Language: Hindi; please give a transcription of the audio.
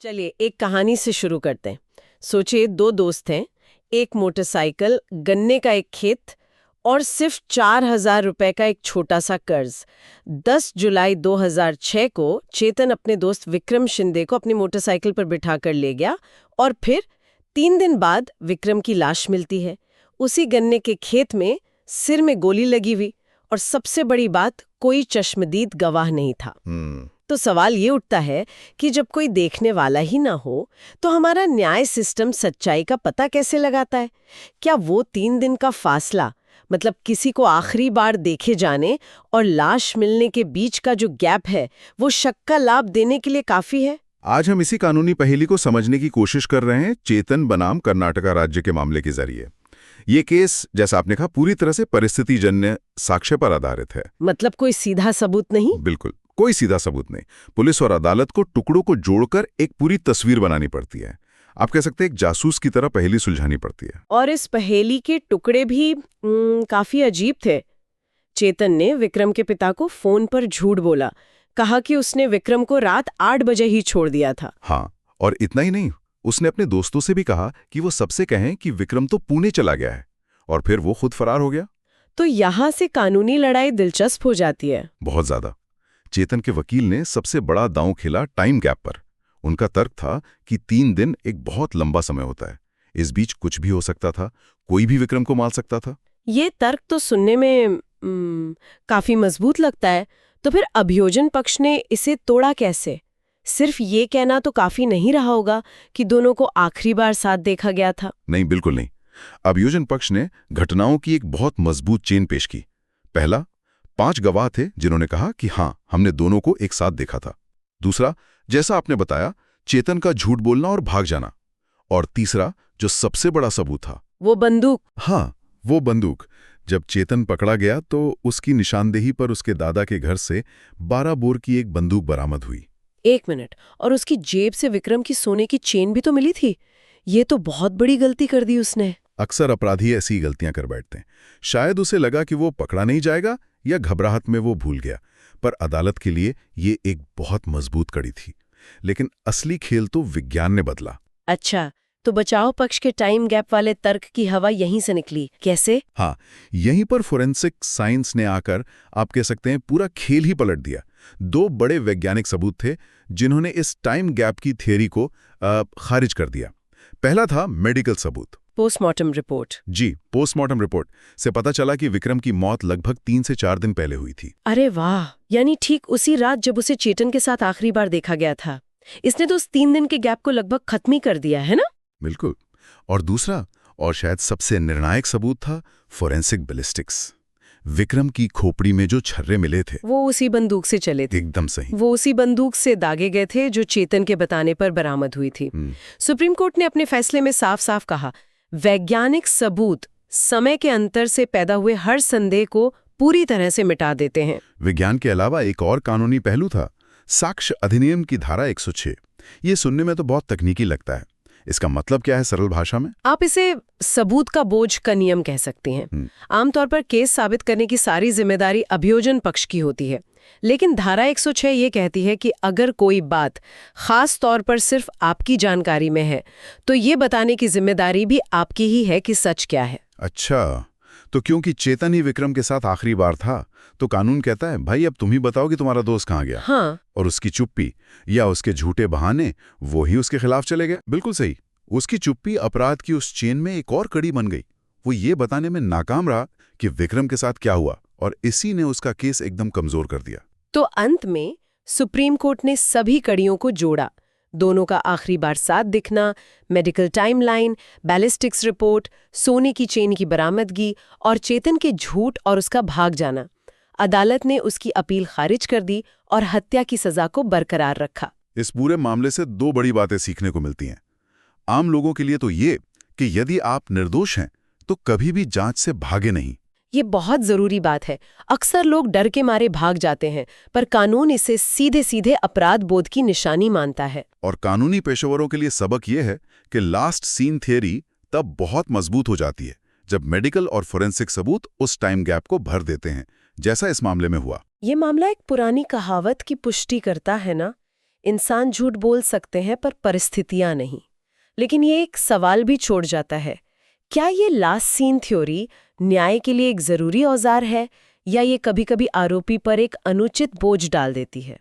चलिए एक कहानी से शुरू करते हैं। सोचिए दो दोस्त हैं, एक मोटरसाइकिल, गन्ने का एक खेत और सिर्फ 4,000 रुपए का एक छोटा सा कर्ज। 10 जुलाई 2006 को चेतन अपने दोस्त विक्रम शिंदे को अपनी मोटरसाइकिल पर बिठाकर ले गया और फिर 3 दिन बाद विक्रम की लाश मिलती है, उसी गन्ने के खेत में, सिर में गोली लगी हुई, और सबसे बड़ी बात, कोई चश्मदीद गवाह नहीं था। तो सवाल ये उठता है कि जब कोई देखने वाला ही ना हो तो हमारा न्याय सिस्टम सच्चाई का पता कैसे लगाता है? क्या वो 3 दिन का फासला, मतलब किसी को आखिरी बार देखे जाने और लाश मिलने के बीच का जो गैप है, वो शक का लाभ देने के लिए काफी है? आज हम इसी कानूनी पहेली को समझने की कोशिश कर रहे हैं चेतन बनाम कर्नाटका राज्य के मामले के जरिए। ये केस, जैसा आपने कहा, पूरी तरह से परिस्थितिजन्य साक्ष्य पर आधारित है। मतलब कोई सीधा सबूत नहीं? बिल्कुल, कोई सीधा सबूत नहीं। पुलिस और अदालत को टुकड़ों को जोड़कर एक पूरी तस्वीर बनानी पड़ती है। आप कह सकते हैं एक जासूस की तरह पहेली सुलझानी पड़ती है। और इस पहेली के टुकड़े भी काफी अजीब थे। चेतन ने विक्रम के पिता को फोन पर झूठ बोला, कहा कि उसने विक्रम को रात 8 बजे ही छोड़ दिया था। हाँ, और इतना ही नहीं, उसने अपने दोस्तों से भी कहा कि वो सबसे कहें कि विक्रम तो पुणे चला गया है, और फिर वो खुद फरार हो गया। तो यहाँ से कानूनी लड़ाई दिलचस्प हो जाती है। बहुत ज्यादा। चेतन के वकील ने सबसे बड़ा दांव खेला टाइम गैप पर। उनका तर्क था कि 3 दिन एक बहुत लंबा समय होता है, इस बीच कुछ भी हो सकता था, कोई भी विक्रम को मार सकता था। ये तर्क तो सुनने में काफी मजबूत लगता है। तो फिर अभियोजन पक्ष ने इसे तोड़ा कैसे? सिर्फ ये कहना तो काफी नहीं रहा होगा कि दोनों को आखिरी बार साथ देखा गया था। नहीं, बिल्कुल नहीं। अभियोजन पक्ष ने घटनाओं की एक बहुत मजबूत चेन पेश की। पहला, 5 गवाह थे जिन्होंने कहा कि हाँ, हमने दोनों को एक साथ देखा था। दूसरा, जैसा आपने बताया, चेतन का झूठ बोलना और भाग जाना। और तीसरा, जो सबसे बड़ा सबूत था, वो बंदूक। हाँ, वो बंदूक। जब चेतन पकड़ा गया तो उसकी निशानदेही पर उसके दादा के घर से 12 बोर की एक बंदूक बरामद हुई। 1 मिनट, और उसकी जेब से विक्रम की सोने की चेन भी तो मिली थी। ये तो बहुत बड़ी गलती कर दी उसने। अक्सर अपराधी ऐसी गलतियां कर बैठते हैं। शायद उसे लगा कि वो पकड़ा नहीं जाएगा, या घबराहट में वो भूल गया। पर अदालत के लिए ये एक बहुत मजबूत कड़ी थी। लेकिन असली खेल तो विज्ञान ने बदला। अच्छा, तो बचाव पक्ष के टाइम गैप वाले तर्क की हवा यहीं से निकली। कैसे? हाँ, यहीं पर फोरेंसिक साइंस ने आकर, आप कह सकते हैं, पूरा खेल ही पलट दिया। 2 बड़े वैज्ञानिक सबूत थे जिन्होंने इस टाइम गैप की थ्योरी को खारिज कर दिया। पहला था मेडिकल सबूत। Postmortem report. जी, पोस्टमार्टम रिपोर्ट से पता चला कि विक्रम की मौत लगभग 3 से 4 दिन पहले हुई थी। अरे वाह, यानी ठीक उसी रात जब उसे चेतन के साथ आखिरी बार देखा गया था। इसने तो उस 3 दिन के गैप को लगभग खत्म ही कर दिया है ना? बिल्कुल। और दूसरा, और शायद सबसे निर्णायक सबूत था फोरेंसिक बैलिस्टिक्स। विक्रम की खोपड़ी में जो छर्रे मिले थे, वो उसी बंदूक से चले थे। एकदम सही। वो उसी बंदूक से दागे गए थे जो चेतन के बताने पर बरामद हुई थी। सुप्रीम कोर्ट ने अपने फैसले में साफ साफ कहा, वैज्ञानिक सबूत समय के अंतर से पैदा हुए हर संदेह को पूरी तरह से मिटा देते हैं। विज्ञान के अलावा एक और कानूनी पहलू था, साक्ष्य अधिनियम की धारा 106। ये सुनने में तो बहुत तकनीकी लगता है। इसका मतलब क्या है सरल भाषा में? आप इसे सबूत का बोझ का नियम कह सकते हैं। आमतौर पर केस साबित करने की सारी जिम्मेदारी अभियोजन पक्ष की होती है, लेकिन धारा 106 ये कहती है कि अगर कोई बात खास तौर पर सिर्फ आपकी जानकारी में है, तो ये बताने की जिम्मेदारी भी आपकी ही है कि सच क्या है। अच्छा, तो क्योंकि चेतन ही विक्रम के साथ आखिरी बार था, तो कानून कहता है, भाई अब तुम ही बताओ कि तुम्हारा दोस्त कहाँ गया। हाँ। और उसकी चुप्पी या उसके झूठे बहाने वो ही उसके खिलाफ चले गए। बिल्कुल सही। उसकी चुप्पी अपराध की उस चेन में एक और कड़ी बन गई। वो ये बताने में नाकाम रहा कि विक्रम के साथ क्या हुआ, और इसी ने उसका केस एकदम कमजोर कर दिया। तो अंत में सुप्रीम कोर्ट ने सभी कड़ियों को जोड़ा। दोनों का आखिरी बार साथ दिखना, मेडिकल टाइमलाइन, बैलिस्टिक्स रिपोर्ट, सोने की चेन की बरामदगी और चेतन के झूठ और उसका भाग जाना। अदालत ने उसकी अपील खारिज कर दी और हत्या की सजा को बरकरार रखा। इस पूरे मामले से 2 बड़ी बातें सीखने को मिलती हैं। आम लोगों के लिए तो ये कि यदि आप निर्दोष हैं तो कभी भी जांच से भागे नहीं। ये बहुत जरूरी बात है। अक्सर लोग डर के मारे भाग जाते हैं, पर कानून इसे सीधे सीधे अपराध बोध की निशानी मानता है। और कानूनी पेशेवरों के लिए सबक ये है कि लास्ट सीन थियरी तब बहुत मजबूत हो जाती है जब मेडिकल और फोरेंसिक सबूत उस टाइम गैप को भर देते हैं, जैसा इस मामले में हुआ। ये मामला एक पुरानी कहावत की पुष्टि करता है ना, इंसान झूठ बोल सकते हैं पर परिस्थितियां नहीं। लेकिन ये एक सवाल भी छोड़ जाता है, क्या ये लास्ट सीन थ्योरी न्याय के लिए एक जरूरी औजार है, या ये कभी-कभी आरोपी पर एक अनुचित बोझ डाल देती है?